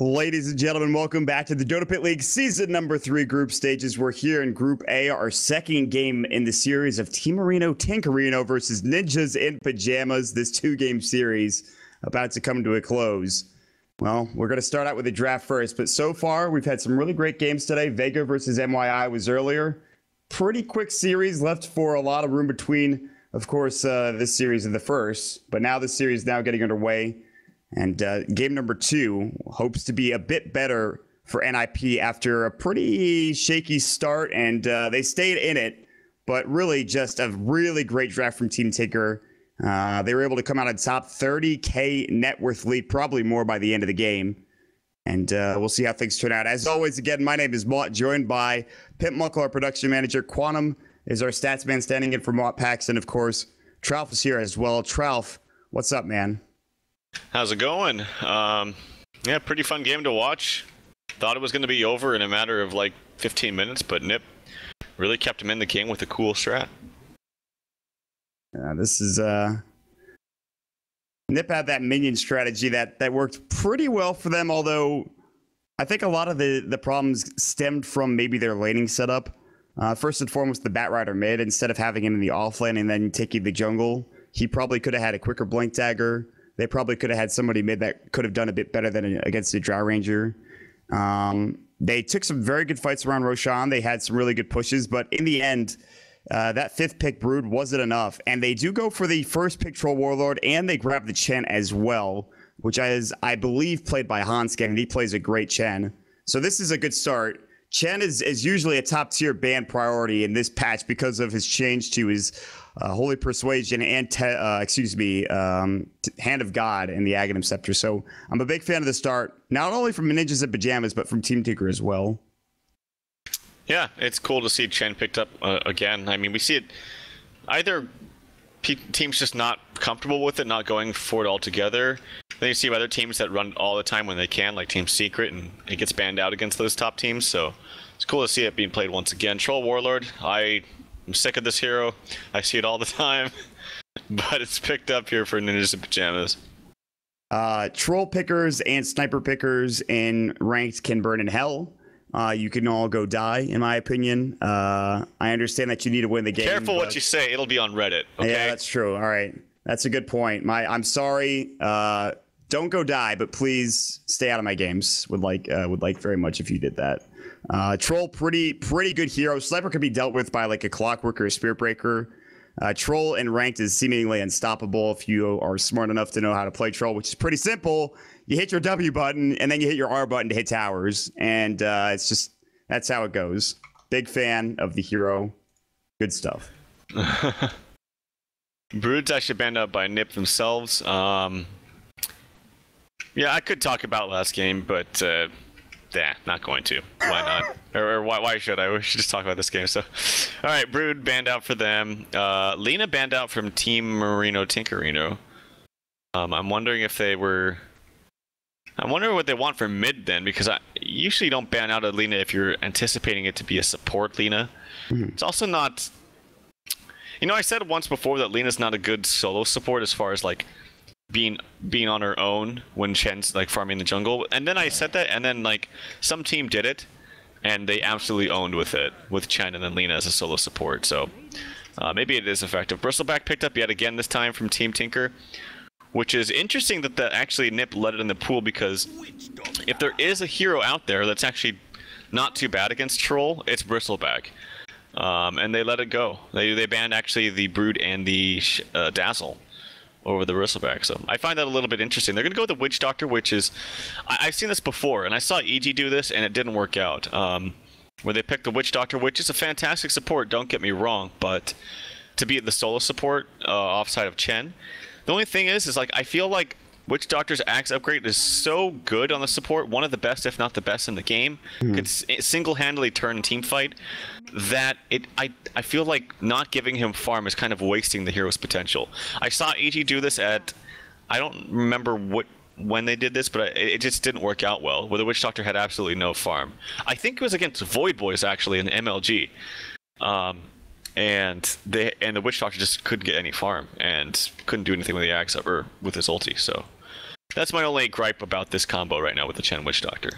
Ladies and gentlemen, welcome back to the Dota Pit League Season number 3 group stages. We're here in Group A, our second game in the series of Team Marino Tinkerino versus Ninjas in Pyjamas. This 2-game series about to come to a close. Well, we're going to start out with the draft first, but so far we've had some really great games today. Vega versus MYI was earlier. Pretty quick series, left for a lot of room between, of course, this series and the first. But now this series is now getting underway. And game number 2 hopes to be a bit better for NIP after a pretty shaky start, and they stayed in it, but really just a really great draft from Team Tinker. They were able to come out on top, 30K net worth lead, probably more by the end of the game. And we'll see how things turn out. As always, again, my name is Mott, joined by Pimp Muckle, our production manager. Quantum is our stats man standing in for Mott Paxton, of course. Tralf is here as well. Tralf, what's up, man? How's it going? Yeah, pretty fun game to watch. Thought it was going to be over in a matter of like 15 minutes, but Nip really kept him in the game with a cool strat. This is Nip had that minion strategy that worked pretty well for them, although I think a lot of the problems stemmed from maybe their laning setup. First and foremost, the Batrider mid, instead of having him in the offlane and then taking the jungle, he probably could have had a quicker blink dagger. They probably could have had somebody mid that could have done a bit better than against the Drow Ranger. They took some very good fights around Roshan. They had some really good pushes, but in the end, that 5th pick Brood wasn't enough. And they do go for the first pick Troll Warlord, and they grab the Chen as well, which is, I believe, played by Hansken, and he plays a great Chen. So this is a good start. Chen is usually a top tier ban priority in this patch because of his change to his Holy Persuasion and Hand of God in the Aghanim Scepter. So I'm a big fan of the start, not only from Ninjas in Pyjamas, but from Team Tinker as well. Yeah, it's cool to see Chen picked up again. I mean, we see it either teams just not comfortable with it, not going for it altogether. Then you see other teams that run all the time when they can, like Team Secret, and it gets banned out against those top teams. So it's cool to see it being played once again. Troll Warlord, I'm sick of this hero. I see it all the time, but it's picked up here for Ninjas in Pyjamas. Troll pickers and sniper pickers in ranked can burn in hell. You can all go die, in my opinion. I understand that you need to win the game. Careful what you say. It'll be on Reddit. Okay? Yeah, that's true. All right. That's a good point. I'm sorry. Don't go die, but please stay out of my games. Would like very much if you did that. Troll, pretty good hero. Sniper could be dealt with by like a Clockwork or a Spirit Breaker. Troll in ranked is seemingly unstoppable if you are smart enough to know how to play Troll, which is pretty simple. You hit your W button and then you hit your R button to hit towers, and it's just that's how it goes. Big fan of the hero. Good stuff. Brood's actually banned out by Nip themselves. Yeah, I could talk about last game, but not going to. Why not? or why should I? We should just talk about this game. So, all right, Brood banned out for them. Lena banned out from Team Marino Tinkerino. I'm wondering if they were. I wonder what they want for mid then, because I usually don't ban out a Lena if you're anticipating it to be a support Lena. Mm-hmm. It's also not. You know, I said once before that Lena's not a good solo support as far as like being on her own when Chen's like farming the jungle. And then I said that, and then like some team did it, and they absolutely owned with it, with Chen and then Lena as a solo support. So maybe it is effective. Bristleback picked up yet again this time from Team Tinker, which is interesting that actually Nip let it in the pool, because if there is a hero out there that's actually not too bad against Troll, it's Bristleback. And they let it go. They banned actually the Brood and the Dazzle over the Bristleback. So I find that a little bit interesting. They're going to go with the Witch Doctor, which is... I've seen this before, and I saw EG do this, and it didn't work out. Where they picked the Witch Doctor, which is a fantastic support, don't get me wrong, but to be the solo support offside of Chen... The only thing is like I feel like Witch Doctor's Axe upgrade is so good on the support, one of the best, if not the best in the game. Could single-handedly turn a team fight. That I feel like not giving him farm is kind of wasting the hero's potential. I saw AG do this at, I don't remember when they did this, but it just didn't work out well. Where the Witch Doctor had absolutely no farm. I think it was against Void Boys actually in the MLG. And the Witch Doctor just couldn't get any farm and couldn't do anything with the axe or with his ulti. So That's my only gripe about this combo right now with the Chen Witch Doctor.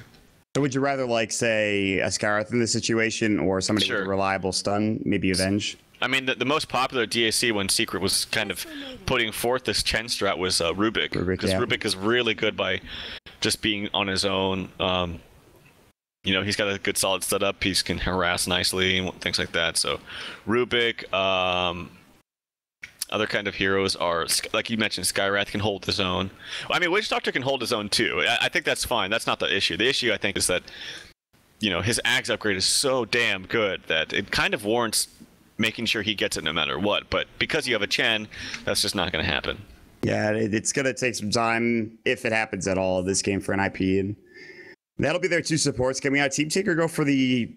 So would you rather, like, say, a Skywrath in this situation or somebody with a reliable stun, maybe Avenge? I mean, the most popular DAC when Secret was kind of putting forth this Chen strat was Rubik. Because Rubik is really good by just being on his own. You know, he's got a good solid setup. He can harass nicely and things like that. So Rubik, other kind of heroes are, like you mentioned, Skywrath can hold his own. I mean, Witch Doctor can hold his own too. I think that's fine. That's not the issue. The issue, I think, is that, you know, his Axe upgrade is so damn good that it kind of warrants making sure he gets it no matter what. But because you have a Chen, that's just not going to happen. Yeah, it's going to take some time, if it happens at all, this game for an IP. And that'll be their two supports. Can we have Team Tinker go for the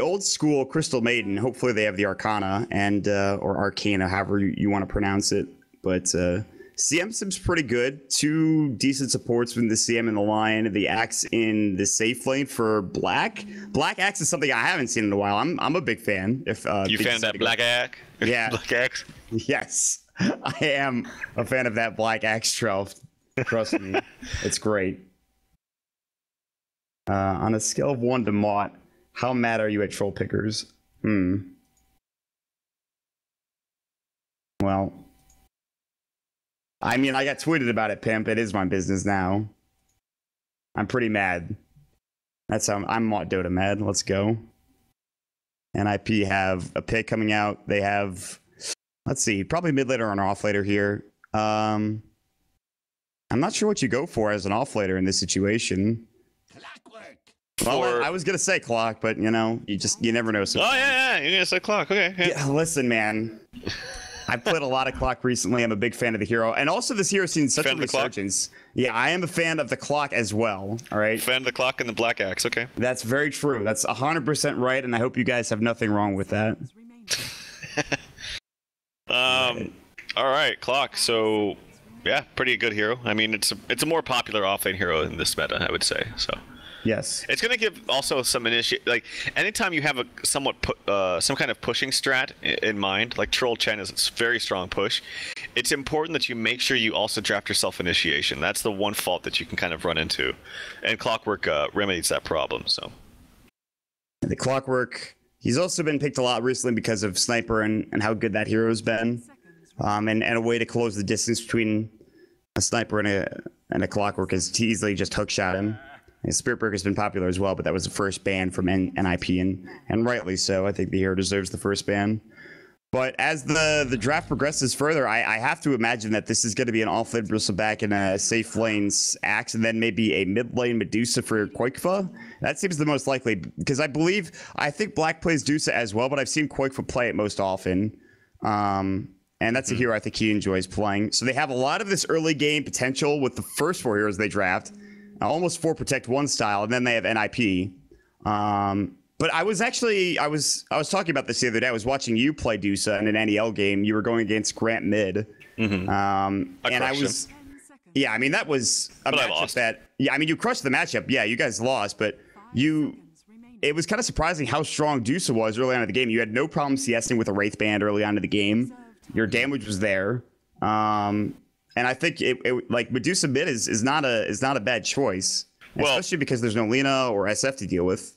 old school Crystal Maiden? Hopefully they have the Arcana and or Arcana, however you want to pronounce it. But CM seems pretty good. Two decent supports from the CM and the Lion. The Axe in the safe lane for Black. Black Axe is something I haven't seen in a while. I'm a big fan. If you fan of that Black Axe? Yeah. Black Axe? Yes. I am a fan of that Black Axe trope. Trust me. It's great. On a scale of 1 to Mott, how mad are you at troll pickers? Well, I mean, I got tweeted about it, pimp. It is my business now. I'm pretty mad. That's how I'm Mott Dota mad. Let's go. NIP have a pick coming out. They have, let's see, probably mid later or an off later here. I'm not sure what you go for as an off later in this situation. Well, I was gonna say clock, but you know, you never know. Oh yeah, you're gonna say clock. Okay. Yeah, listen, man. I've played a lot of clock recently. I'm a big fan of the hero, and also this hero's seen such a resurgence. Yeah, I am a fan of the clock as well. All right. Fan of the clock and the Black Axe. Okay. That's very true. That's 100% right, and I hope you guys have nothing wrong with that. All right, clock. So, yeah, pretty good hero. I mean, it's a more popular offlane hero in this meta, I would say. So. Yes. It's going to give also some like anytime you have a somewhat some kind of pushing strat in mind, like Troll Chen is a very strong push. It's important that you make sure you also draft yourself initiation. That's the one fault that you can kind of run into, and Clockwork remedies that problem. So the Clockwork, he's also been picked a lot recently because of Sniper and how good that hero's been, and a way to close the distance between a Sniper and a Clockwork is to easily just hookshot him. And Spirit Breaker's been popular as well, but that was the first ban from NIP, and rightly so. I think the hero deserves the first ban. But as the draft progresses further, I have to imagine that this is going to be an off-lane Bristleback in a safe lane's Axe, and then maybe a mid-lane Medusa for Koikfa. That seems the most likely, because I think Black plays Dusa as well, but I've seen Koikfa play it most often. And that's a hero I think he enjoys playing. So they have a lot of this early game potential with the first 4 heroes they draft. Almost 4 Protect 1 style, and then they have NIP. But I was talking about this the other day. I was watching you play Dusa in an NEL game. You were going against Grant mid. Mm-hmm. And I was him. Yeah, I mean that was a matchup that I mean you crushed the matchup. Yeah, you guys lost, but it was kind of surprising how strong Dusa was early on in the game. You had no problem CSing with a Wraith Band early on in the game. Your damage was there. And I think like Medusa mid is not a bad choice, especially because there's no Lina or SF to deal with.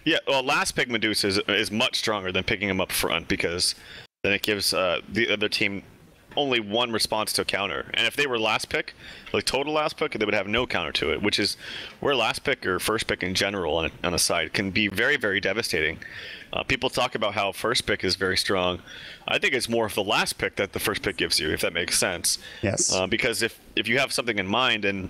Yeah, well, last pick Medusa is much stronger than picking him up front, because then it gives the other team only one response to a counter. And if they were last pick, like total last pick, they would have no counter to it, which is where last pick or first pick in general on a side can be very, very devastating. People talk about how first pick is very strong. I think it's more of the last pick that the first pick gives you, if that makes sense. Yes. Because if you have something in mind and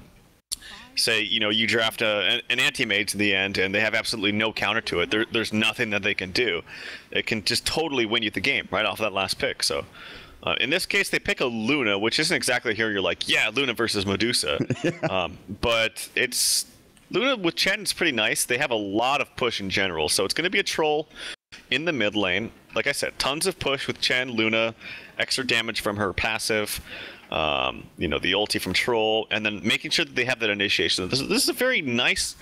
say, you draft an anti-mage in the end and they have absolutely no counter to it, there's nothing that they can do. It can just totally win you the game right off that last pick. So in this case, they pick a Luna, which isn't exactly here. You're like, yeah, Luna versus Medusa. But it's Luna with Chen is pretty nice. They have a lot of push in general. So it's going to be a troll in the mid lane. Like I said, tons of push with Chen, Luna, extra damage from her passive, the ulti from Troll, and then making sure that they have that initiation. This is a very nice,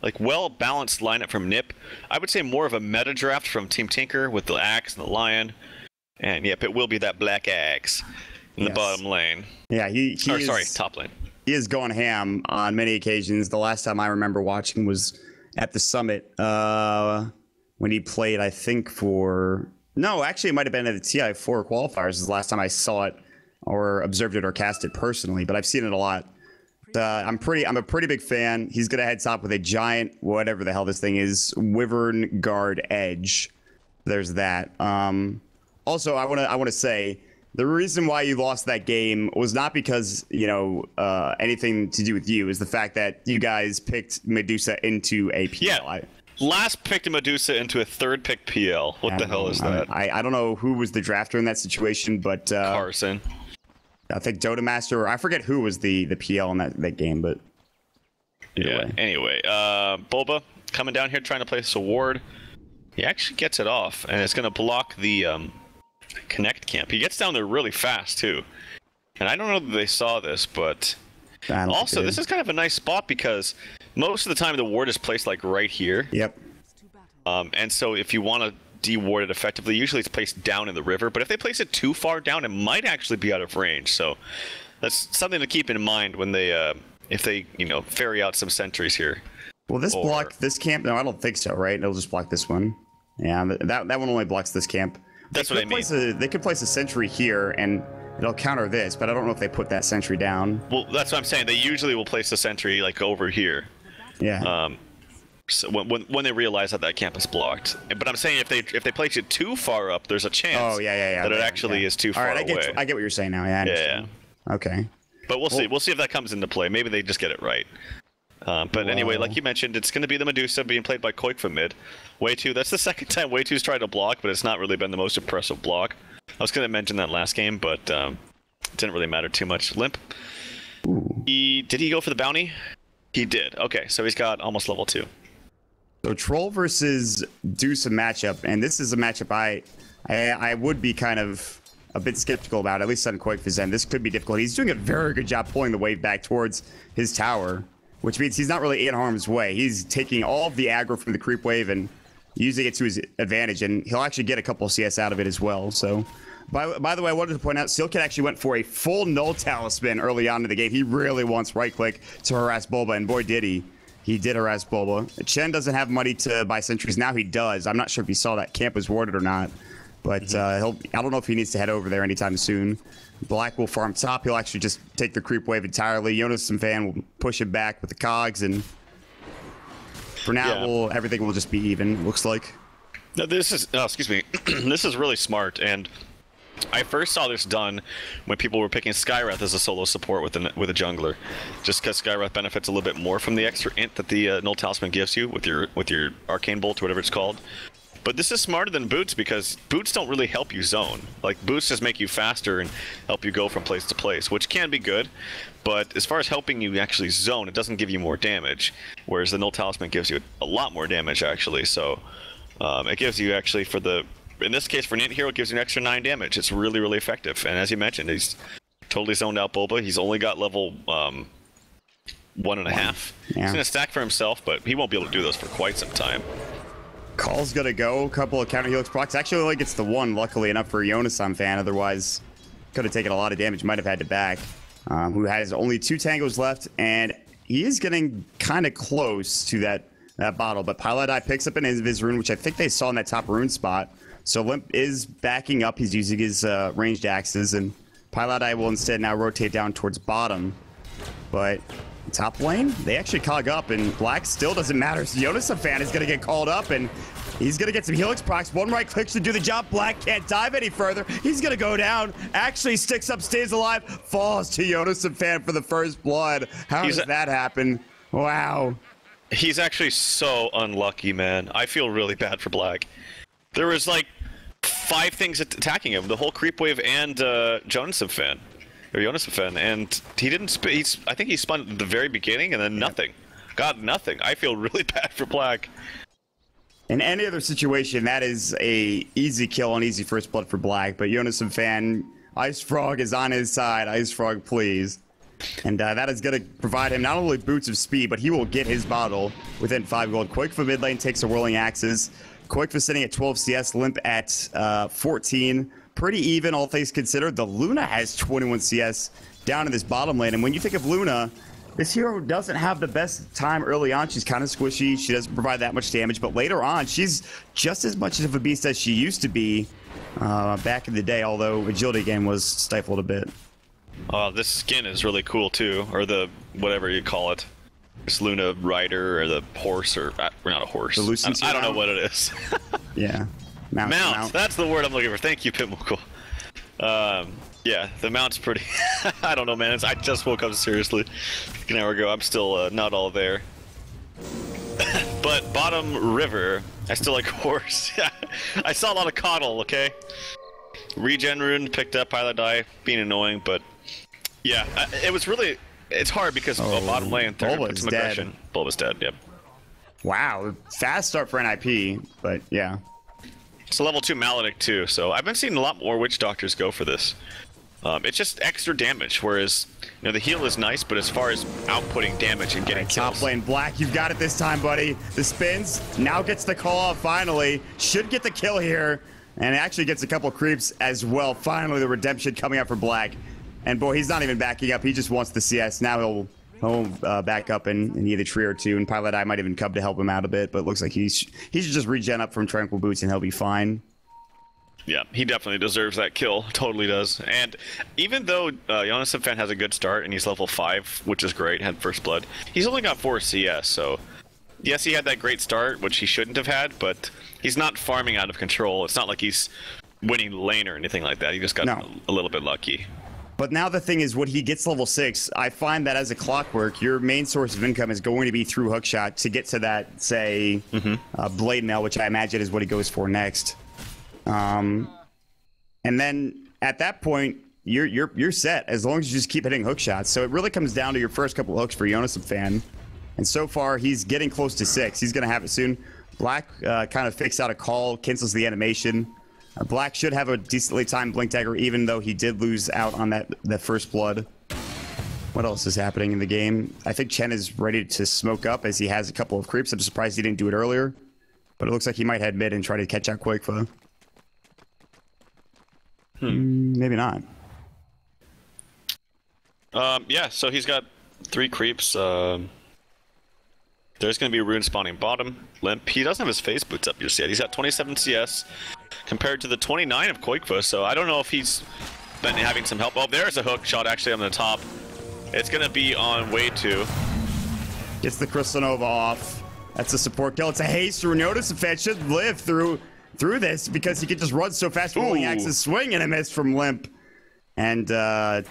like well-balanced lineup from Nip. I would say more of a meta draft from Team Tinker with the Axe and the Lion. And yep, it will be that Black Axe in the bottom lane. Yeah, sorry, top lane. is going ham on many occasions. The last time I remember watching was at the Summit when he played, I think no, actually it might have been at the TI4 qualifiers is the last time I saw it or observed it or cast it personally, but I've seen it a lot. I'm a pretty big fan. He's gonna head top with a giant, whatever the hell this thing is, Wyvern Guard Edge. There's that. Also, I wanna say the reason why you lost that game was not because anything to do with you. Is the fact that you guys picked Medusa into a PL. Yeah. Last picked Medusa into a third pick PL. What the hell is that? I don't know who was the drafter in that situation, but Carson. I think Dota Master, or I forget who was the PL in that game, but yeah. Way. Anyway, Boba coming down here trying to place a ward. He actually gets it off, and it's going to block the connect camp. He gets down there really fast too, and I don't know that they saw this, but also this is kind of a nice spot because most of the time the ward is placed like right here. Yep. And so if you want to de-ward it effectively, usually it's placed down in the river, but if they place it too far down, it might actually be out of range. So that's something to keep in mind when they if they ferry out some sentries here. Will this block this camp? No, I don't think so, right? It'll just block this one. Yeah, that one only blocks this camp. That's what I mean. They could place a sentry here and it'll counter this, but I don't know if they put that sentry down. Well, that's what I'm saying. They usually will place the sentry like over here. Yeah. So when they realize that camp is blocked, but I'm saying if they place it too far up, there's a chance. Oh yeah. That it actually is too far away. I get what you're saying now. Yeah. I understand. Yeah. Okay. But we'll see. We'll see if that comes into play. Maybe they just get it right. But anyway, like you mentioned, it's going to be the Medusa being played by Koik from mid. Way2, that's the second time Way2's tried to block, but it's not really been the most impressive block. I was going to mention that last game, but it didn't really matter too much. Limp. Did he go for the bounty? He did. Okay, so he's got almost level 2. So Troll versus Deuce a matchup, and this is a matchup I would be kind of a bit skeptical about, at least on Koik for Zen. This could be difficult. He's doing a very good job pulling the wave back towards his tower, which means he's not really in harm's way. He's taking all of the aggro from the creep wave and using it to his advantage, and he'll actually get a couple CS out of it as well. So, by the way, I wanted to point out, Steelkid actually went for a full null talisman early on in the game. He really wants right-click to harass Bulba, and boy, did he. He did harass Bulba. Chen doesn't have money to buy sentries. Now he does. I'm not sure if you saw that camp was warded or not, but I don't know if he needs to head over there anytime soon. Black will farm top. He'll actually just take the creep wave entirely. Jonas and Fan will push him back with the cogs, and for now, everything will just be even, looks like. No, this is, excuse me, this is really smart, and I first saw this done when people were picking Skywrath as a solo support with a jungler, just because Skywrath benefits a little bit more from the extra int that the Null Talisman gives you with your Arcane Bolt or whatever it's called. But this is smarter than boots because boots don't really help you zone. Like, boots just make you faster and help you go from place to place, which can be good. But as far as helping you actually zone, it doesn't give you more damage. Whereas the Null Talisman gives you a lot more damage, actually. So it gives you actually, in this case, for an int hero, it gives you an extra 9 damage. It's really, really effective. And as you mentioned, he's totally zoned out Bulba. He's only got level 1.5. Yeah. He's going to stack for himself, but he won't be able to do those for quite some time. Call's gonna go. A couple of counter helix procs. Actually, only gets the one, luckily enough for Jonas on Fan. Otherwise, could have taken a lot of damage. Might have had to back. Who has only 2 tangos left, and he is getting kind of close to that bottle. But Pyjamas picks up an Invis rune, which I think they saw in that top rune spot. So Limp is backing up. He's using his ranged axes, and Pyjamas will instead now rotate down towards bottom. But top lane, they actually cog up, and Black still doesn't matter. So Jonas Fan is going to get called up, and he's going to get some helix procs. One right click should do the job. Black can't dive any further. He's going to go down. Actually sticks up, stays alive, falls to Jonas Fan for the first blood. How does that happen? Wow. He's actually so unlucky, man. I feel really bad for Black. There was like 5 things attacking him. The whole creep wave and Jonas Fan. And he didn't. I think he spun at the very beginning, and then nothing. Got nothing. I feel really bad for Black. In any other situation, that is a easy kill and easy first blood for Black. But Jonas Fan, Ice Frog is on his side. Ice Frog, please. And that is going to provide him not only boots of speed, but he will get his bottle within 5 gold. Koik for mid lane takes the whirling axes. Koik for sitting at 12 CS. Limp at 14. Pretty even, all things considered. The Luna has 21 CS down in this bottom lane. And when you think of Luna, this hero doesn't have the best time early on. She's kind of squishy. She doesn't provide that much damage. But later on, she's just as much of a beast as she used to be back in the day, although agility game was stifled a bit. This skin is really cool too, or the whatever you call it. This Luna rider or the horse, or we're not a horse. The I don't know what it is. Yeah. Mount. That's the word I'm looking for. Thank you, Pitmuckle. Yeah, the mount's pretty. I don't know, man. I just woke up seriously an hour ago. I'm still not all there. But bottom river, I still like horse. Yeah, I saw a lot of coddle. Okay. Regen rune picked up, pilot die, being annoying, but yeah, it was really. It's hard because bottom lane, third put some aggression. Bulba's dead. Yep. Wow, fast start for NIP, but yeah. It's a level 2 Maledict too, so I've been seeing a lot more Witch Doctors go for this. It's just extra damage, whereas the heal is nice, but as far as outputting damage and getting kills. Top lane Black, you've got it this time, buddy. The spins, now gets the call out finally. Should get the kill here, and actually gets a couple creeps as well. Finally, the redemption coming out for Black. And boy, he's not even backing up. He just wants the CS. Now he'll back up in either tree or two, and Pilot Eye might even come to help him out a bit, but it looks like he should just regen up from Tranquil Boots and he'll be fine. Yeah, he definitely deserves that kill. Totally does. And even though Jonas Fan has a good start and he's level 5, which is great, had first blood, he's only got 4 CS, so yes, he had that great start, which he shouldn't have had, but he's not farming out of control. It's not like he's winning lane or anything like that. He just got a little bit lucky. But now the thing is, when he gets level 6, I find that as a clockwork, your main source of income is going to be through hookshot to get to that, say, blade mail, which I imagine is what he goes for next. And then at that point, you're set as long as you just keep hitting hook shots. So it really comes down to your first couple of hooks for Jonas Fan. And so far, he's getting close to 6. He's going to have it soon. Black kind of fakes out a call, cancels the animation. Black should have a decently timed Blink Dagger, even though he did lose out on that first blood. What else is happening in the game? I think Chen is ready to smoke up as he has a couple of creeps. I'm surprised he didn't do it earlier. But it looks like he might head mid and try to catch out Quakefa. Maybe not. Yeah, so he's got 3 creeps. There's going to be rune spawning bottom. Limp. He doesn't have his phase boots up just yet. He's got 27 CS compared to the 29 of Quakefa, so I don't know if he's been having some help. Oh, there's a hook shot actually on the top. It's going to be on way 2. Gets the Crystal Nova off. That's a support kill. It's a haste. Notice if Fan should live through this because he can just run so fast. Rolling axes, swing and a miss from Limp. And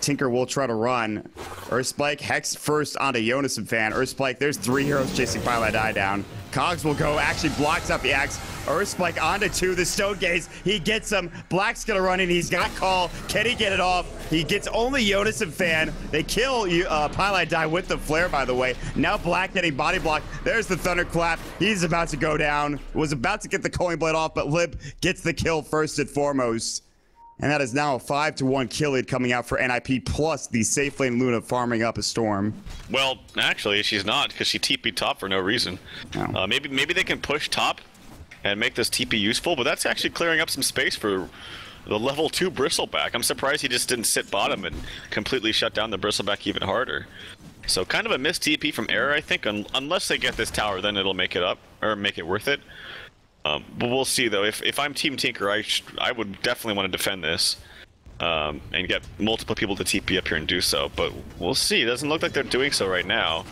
Tinker will try to run. Earthspike, Hex first onto Jonas Fan. Earthspike, there's 3 heroes chasing Pilot Eye down. Cogs will go, actually blocks up the axe. Earthspike onto 2, the Stone Gaze. He gets him. Black's gonna run in. He's got call. Can he get it off? He gets only Jonas Fan. They kill Pilot Die with the flare, by the way. Now Black getting body block. There's the Thunderclap. He's about to go down. Was about to get the Culling Blade off, but Lib gets the kill first and foremost. And that is now a 5-1 kill lead coming out for NIP, plus the safe lane Luna farming up a Storm. Well, actually, she's not, because she TP'd top for no reason. Oh. Maybe they can push top and make this TP useful, but that's actually clearing up some space for the level 2 Bristleback. I'm surprised he just didn't sit bottom and completely shut down the Bristleback even harder. So kind of a missed TP from Error, I think. Unless they get this tower, then it'll make it up, or make it worth it. But we'll see, though. If I'm Team Tinker, I would definitely want to defend this and get multiple people to TP up here and do so. But we'll see. It doesn't look like they're doing so right now.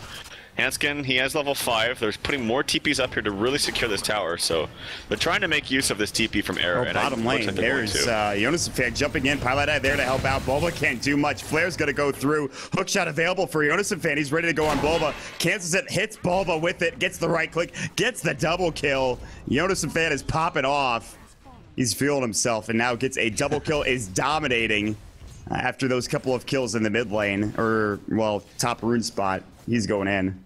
Hanskin, he has level 5. They're putting more TPs up here to really secure this tower. So they're trying to make use of this TP from Error. Bottom lane, like there's Jonas Fan jumping in. Pilot Eye there to help out. Bulba can't do much. Flare's going to go through. Hookshot available for Jonas Fan. He's ready to go on Bulba. Cancels it, hits Bulba with it, gets the right click, gets the double kill. Jonas Fan is popping off. He's feeling himself and now gets a double kill, is dominating after those couple of kills in the mid lane, or, well, top rune spot. He's going in.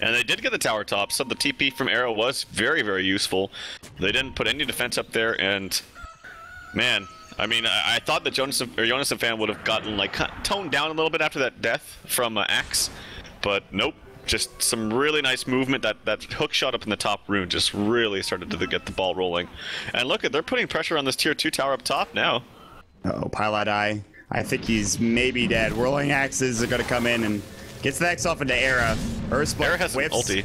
And they did get the tower top, so the TP from Arrow was very, very useful. They didn't put any defense up there, and man, I mean, I thought that Jonas Fan would have gotten like toned down a little bit after that death from Axe, but nope. Just some really nice movement. That hook shot up in the top rune just really started to get the ball rolling. And look, they're putting pressure on this tier 2 tower up top now. Uh-oh, Pilot Eye I think he's maybe dead. Whirling Axes are going to come in and gets the X off into Era. Era has an ulti.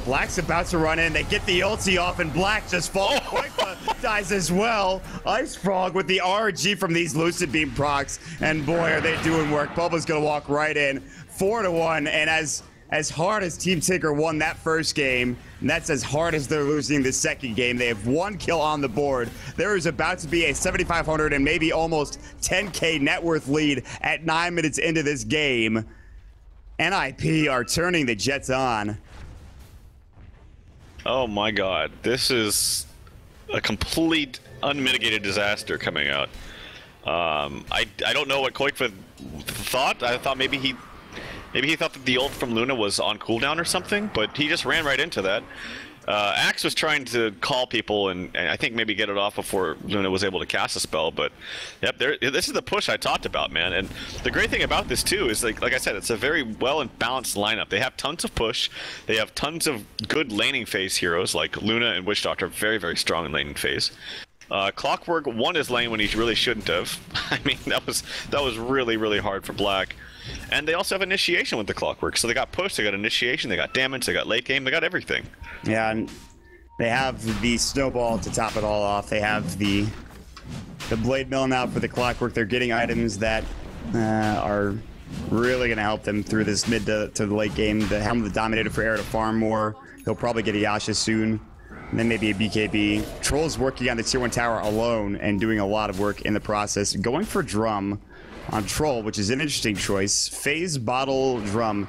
Black's about to run in. They get the ulti off, and Black just falls. Koifa dies as well. Ice Frog with the RG from these Lucid Beam procs. And boy, are they doing work. Bubba's going to walk right in. 4-1. And as hard as Team Tinker won that first game, and that's as hard as they're losing the second game. They have 1 kill on the board. There is about to be a 7,500 and maybe almost 10K net worth lead at 9 minutes into this game. NIP are turning the Jets on. Oh my god. This is a complete unmitigated disaster coming out. I don't know what Koifa thought. I thought maybe he thought that the ult from Luna was on cooldown or something, but he just ran right into that. Axe was trying to call people and I think maybe get it off before Luna was able to cast a spell, but yep, this is the push I talked about, man. And the great thing about this too is like I said, it's a very well and balanced lineup. They have tons of push, they have tons of good laning phase heroes like Luna and Witch Doctor, very, very strong in laning phase. Clockwork won his lane when he really shouldn't have. I mean, that was really, really hard for Black. And they also have initiation with the Clockwork. So they got push, they got initiation, they got damage, they got late game, they got everything. Yeah, and they have the snowball to top it all off. They have the blade mill now for the Clockwork. They're getting items that are really going to help them through this mid to the late game. The Helm of the Dominator for Air to farm more. He'll probably get a Yasha soon. And then maybe a BKB. Troll's working on the tier 1 tower alone and doing a lot of work in the process. Going for Drum on Troll, which is an interesting choice. Phase, Bottle, Drum.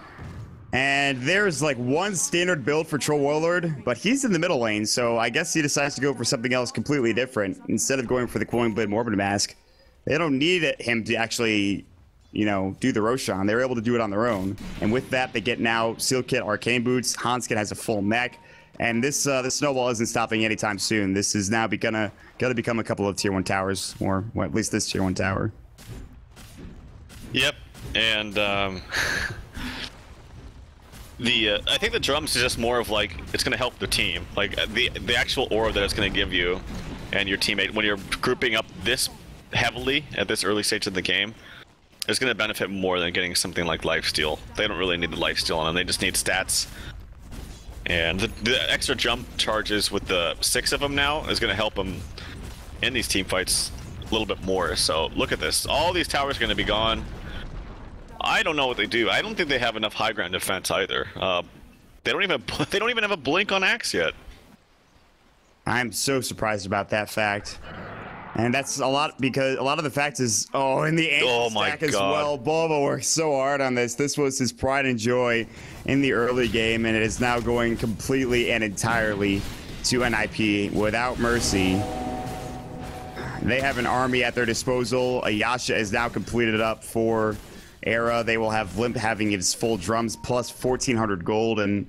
And there's like one standard build for Troll Warlord, but he's in the middle lane, so I guess he decides to go for something else completely different. Instead of going for the Coiling Blade Morbid Mask, they don't need him to actually, you know, do the Roshan. They're able to do it on their own. And with that, they get now Seal Kit, Arcane Boots. Hanskin has a full mech. And this snowball isn't stopping anytime soon. This is now gonna become a couple of tier 1 towers, or well, at least this tier 1 tower. Yep, and I think the drums is just more of like, it's gonna help the team. Like the actual aura that it's gonna give you and your teammate when you're grouping up this heavily at this early stage of the game, is gonna benefit more than getting something like lifesteal. They don't really need the lifesteal on them, they just need stats. And the extra jump charges with the 6 of them now is going to help them in these team fights a little bit more. So look at this. All these towers are going to be gone. I don't know what they do. I don't think they have enough high ground defense either. They don't even have a blink on Axe yet. I'm so surprised about that fact. And that's a lot because a lot of the facts is, in the ankle stack as well. Boba worked so hard on this. This was his pride and joy in the early game, and it is now going completely and entirely to NIP without mercy. They have an army at their disposal. Ayasha is now completed up for Era. They will have Limp having his full drums plus 1,400 gold, and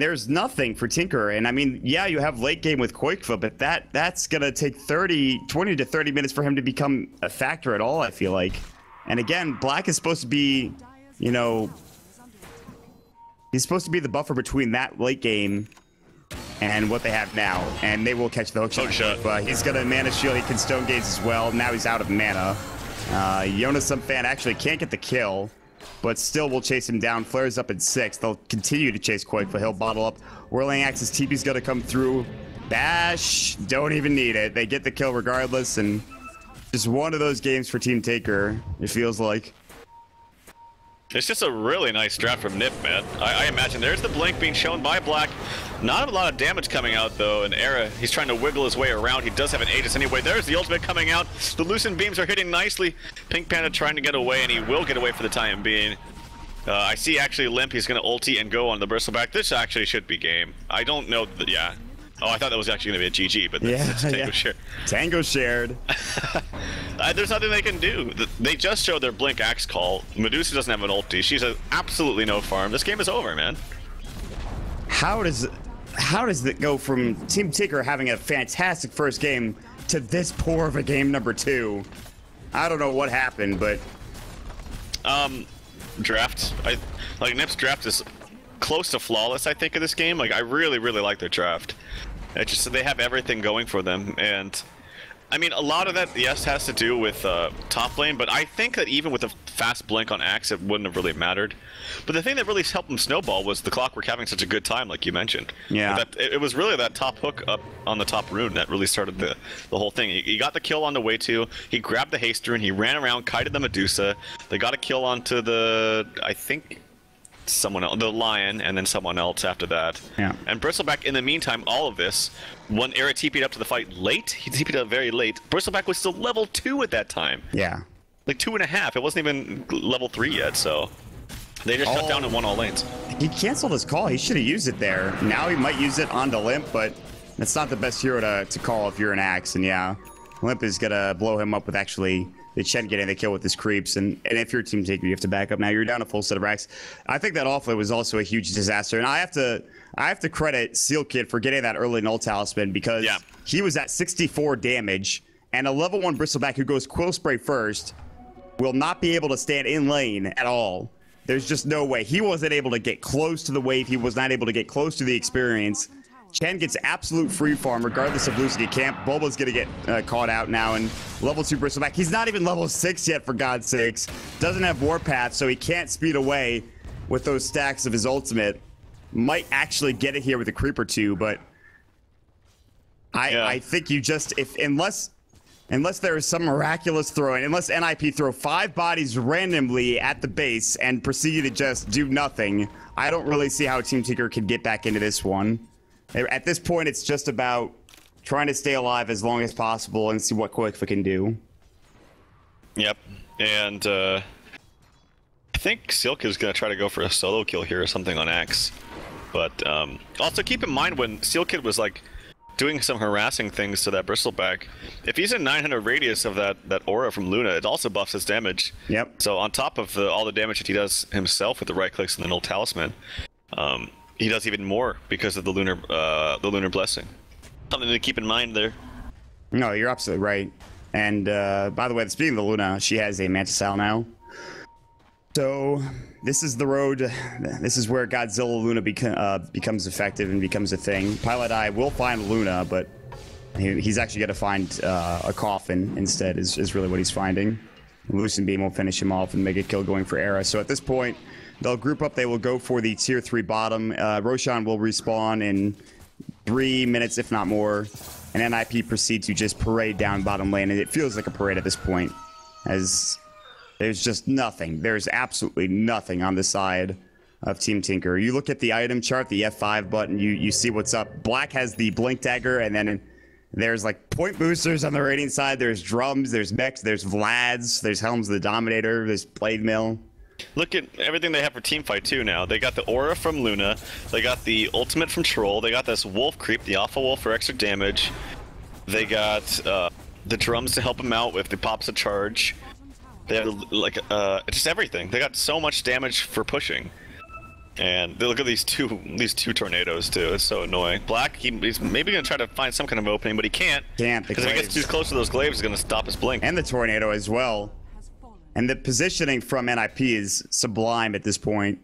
there's nothing for Tinker. And I mean, yeah, you have late game with Koifa, but that's gonna take 20 to 30 minutes for him to become a factor at all, I feel like. And again, Black is supposed to be, you know, he's supposed to be the buffer between that late game and what they have now. And they will catch the hook shot. But he's gonna mana shield, he can stone gaze as well. Now he's out of mana. Jonas Fan actually can't get the kill, but still will chase him down. Flares up at 6. They'll continue to chase Koifa. He'll bottle up. Whirling Axe's TP's gonna come through. Bash, don't even need it. They get the kill regardless, and just one of those games for Team Taker, it feels like. It's just a really nice draft from Nip, man. I imagine there's the blink being shown by Black. Not a lot of damage coming out, though. In Era, he's trying to wiggle his way around. He does have an Aegis anyway. There's the ultimate coming out. The Lucent Beams are hitting nicely. Pink Panda trying to get away, and he will get away for the time being. I see actually Limp. He's going to ulti and go on the Bristleback. This actually should be game. I don't know that, yeah. Oh, I thought that was actually going to be a GG, but it's Tango shared. Tango shared. There's nothing they can do. They just showed their Blink Axe call. Medusa doesn't have an ulti. She's absolutely no farm. This game is over, man. How does it go from Team Tinker having a fantastic first game to this poor of a game number 2? I don't know what happened, but... Draft. Like, Nip's draft is close to flawless, I think, in this game. Like, I really, really like their draft. It's just they have everything going for them, and I mean, a lot of that, yes, has to do with top lane, but I think that even with a fast blink on Axe, it wouldn't have really mattered. But the thing that really helped him snowball was the Clockwork having such a good time, like you mentioned. Yeah. It was really that top hook up on the top rune that really started the whole thing. He got the kill on the way to, he grabbed the haste rune, he ran around, kited the Medusa, they got a kill onto the, I think, someone else, the Lion, and then someone else after that. Yeah. And Bristleback, in the meantime, all of this, when Era TP'd up to the fight late, he TP'd up very late, Bristleback was still level 2 at that time. Yeah. Like 2.5, it wasn't even level 3 yet, so they just shut down and won all lanes. He canceled his call. He should have used it there. Now he might use it onto Limp, but that's not the best hero to call if you're an Axe. And yeah, Limp is gonna blow him up with actually the Chen getting the kill with his creeps. And if you're Team Taker, you have to back up. Now you're down a full set of racks. I think that offlane was also a huge disaster. And I have to credit Seal Kid for getting that early null talisman, because he was at 64 damage, and a level 1 Bristleback who goes Quill Spray first will not be able to stand in lane at all. There's just no way. He wasn't able to get close to the wave. He was not able to get close to the experience. Chen gets absolute free farm regardless of losing a camp. Bulba's gonna get caught out now, and level 2 Bristleback. He's not even level 6 yet, for God's sakes. Doesn't have Warpath, so he can't speed away with those stacks of his ultimate. Might actually get it here with a creep or two, but I think you just, unless there is some miraculous throwing, unless NIP throw 5 bodies randomly at the base and proceed to just do nothing, I don't really see how Team Tinker can get back into this one. At this point, it's just about trying to stay alive as long as possible and see what Quickfoot can do. Yep, and I think Silk is going to try to go for a solo kill here or something on Axe. But also keep in mind, when Seal Kid was like doing some harassing things to that Bristleback, if he's in 900 radius of that aura from Luna, it also buffs his damage. Yep. So on top of all the damage that he does himself with the right clicks and the null talisman, he does even more because of the lunar blessing. Something to keep in mind there. No, you're absolutely right. And by the way, speaking of the Luna, she has a Mantisal now. So this is the road. This is where Godzilla Luna becomes effective and becomes a thing. Pilot Eye will find Luna, but he's actually going to find a coffin instead, is really what he's finding. Lucent Beam will finish him off and make a kill going for Era. So at this point, they'll group up. They will go for the tier 3 bottom. Roshan will respawn in 3 minutes, if not more. And NIP proceed to just parade down bottom lane. And it feels like a parade at this point, as there's just nothing. There's absolutely nothing on the side of Team Tinker. You look at the item chart, the F5 button, you see what's up. Black has the Blink Dagger, and then there's like point boosters on the rating side. There's drums, there's mechs, there's Vlads, there's Helms of the Dominator, there's Blade Mill. Look at everything they have for Teamfight too now. They got the Aura from Luna, they got the Ultimate from Troll, they got this Wolf Creep, the Alpha Wolf for extra damage. They got the drums to help them out if they pops a charge. They have like just everything. They got so much damage for pushing, and they look at these two tornadoes too. It's so annoying. Black, he's maybe gonna try to find some kind of opening, but he can't. Because if he gets too close to those glaives, he's gonna stop his blink. And the tornado as well. And the positioning from NIP is sublime at this point.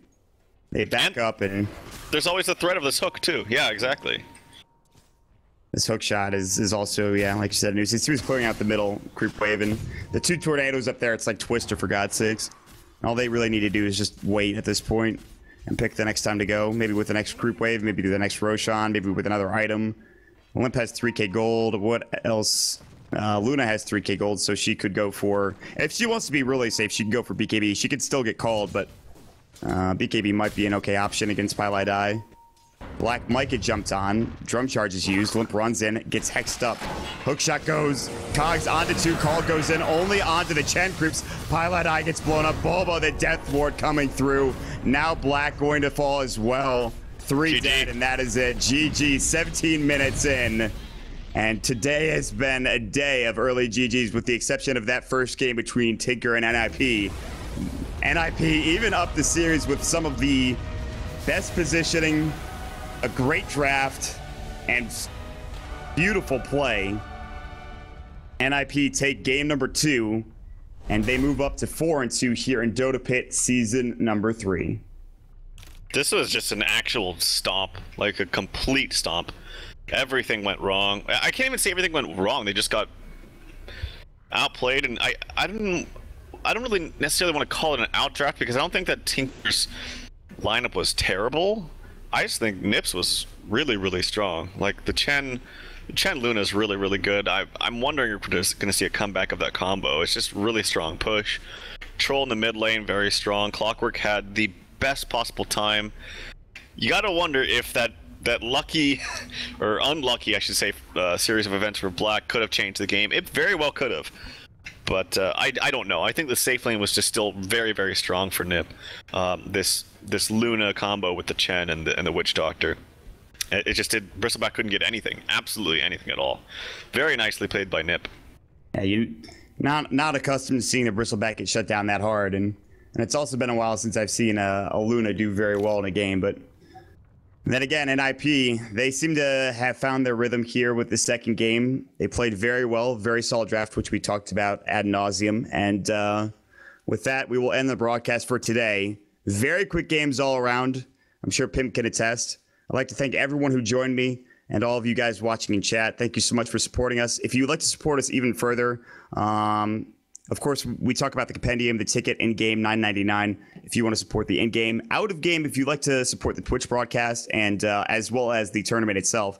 They back up, and there's always the threat of this hook too. Yeah, exactly. This hook shot is also, yeah, like you said, he was clearing out the middle creep wave, and the 2 tornadoes up there, it's like Twister, for God's sakes. All they really need to do is just wait at this point and pick the next time to go. Maybe with the next creep wave, maybe do the next Roshan, maybe with another item. Limp has 3k gold. What else? Luna has 3k gold, so she could go for, if she wants to be really safe, she can go for BKB. She could still get called, but BKB might be an okay option against Pilot Eye. Black might get jumped on. Drum charge is used. Limp runs in, gets hexed up. Hookshot goes. Cogs onto 2. Call goes in. Only onto the Chen creeps. Pilot Eye gets blown up. Bulba, the Death Ward, coming through. Now Black going to fall as well. 3 dead, and that is it. GG, 17 minutes in. And today has been a day of early GGs, with the exception of that first game between Tinker and NIP. NIP even up the series with some of the best positioning, a great draft, and beautiful play. NIP take game number 2, and they move up to 4-2 here in Dota Pit season number 3. This was just an actual stomp, like a complete stomp. Everything went wrong. I can't even say everything went wrong. They just got outplayed, and I don't really necessarily want to call it an outdraft because I don't think that Tinker's lineup was terrible. I just think Nips was really strong. Like the Chen Luna is really good. I'm wondering if we're just going to see a comeback of that combo. It's just really strong push. Troll in the mid lane, very strong. Clockwork had the best possible time. You got to wonder if that lucky or unlucky, I should say, series of events for Black could have changed the game. It very well could have. But I don't know. I think the safe lane was just still very strong for Nip. This Luna combo with the Chen and the Witch Doctor. It just did. Bristleback couldn't get anything, absolutely anything at all. Very nicely played by Nip. Yeah, you not accustomed to seeing a Bristleback get shut down that hard, and it's also been a while since I've seen a Luna do very well in a game. But then again, in IP, they seem to have found their rhythm here with the second game. They played very well, very solid draft, which we talked about ad nauseum. And with that, we will end the broadcast for today. Very quick games all around. I'm sure Pimp can attest. I'd like to thank everyone who joined me and all of you guys watching in chat. Thank you so much for supporting us. If you'd like to support us even further, of course, we talk about the compendium, the ticket, in-game, $9.99 if you want to support the in-game. Out of game, if you'd like to support the Twitch broadcast and as well as the tournament itself,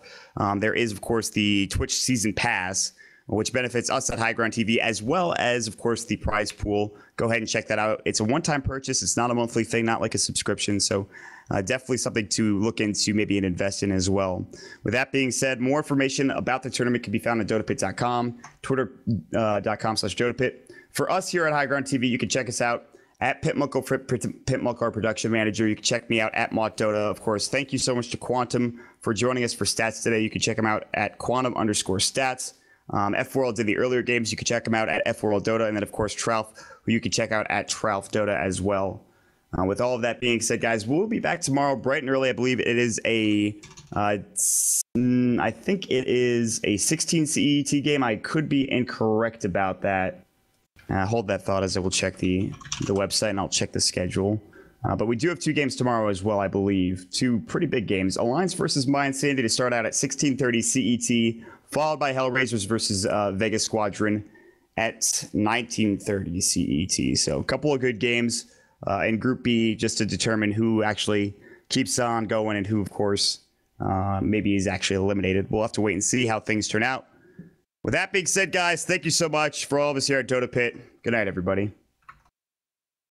there is, of course, the Twitch Season Pass, which benefits us at HighGroundTV, as well as, of course, the prize pool. Go ahead and check that out. It's a one-time purchase. It's not a monthly thing, not like a subscription. So definitely something to look into, maybe and invest in as well. With that being said, more information about the tournament can be found at dotapit.com, twitter.com/dotapit. For us here at HighGroundTV, you can check us out at Pitmuck, our production manager. You can check me out at MottDota. Of course, thank you so much to Quantum for joining us for stats today. You can check him out at Quantum_stats. F-World did the earlier games. You can check him out at F-World_Dota. And then, of course, Tralf, who you can check out at Tralf_Dota as well. With all of that being said, guys, we'll be back tomorrow bright and early. I believe it is I think it is a 16 CET game. I could be incorrect about that. Hold that thought as I will check the website and I'll check the schedule. But we do have two games tomorrow as well, I believe. Two pretty big games. Alliance versus Mind Sandy to start out at 16:30 CET, followed by Hellraisers versus Vegas Squadron at 19:30 CET. So a couple of good games in Group B just to determine who actually keeps on going and who, of course, maybe is actually eliminated. We'll have to wait and see how things turn out. With that being said, guys, thank you so much for all of us here at Dota Pit. Good night, everybody.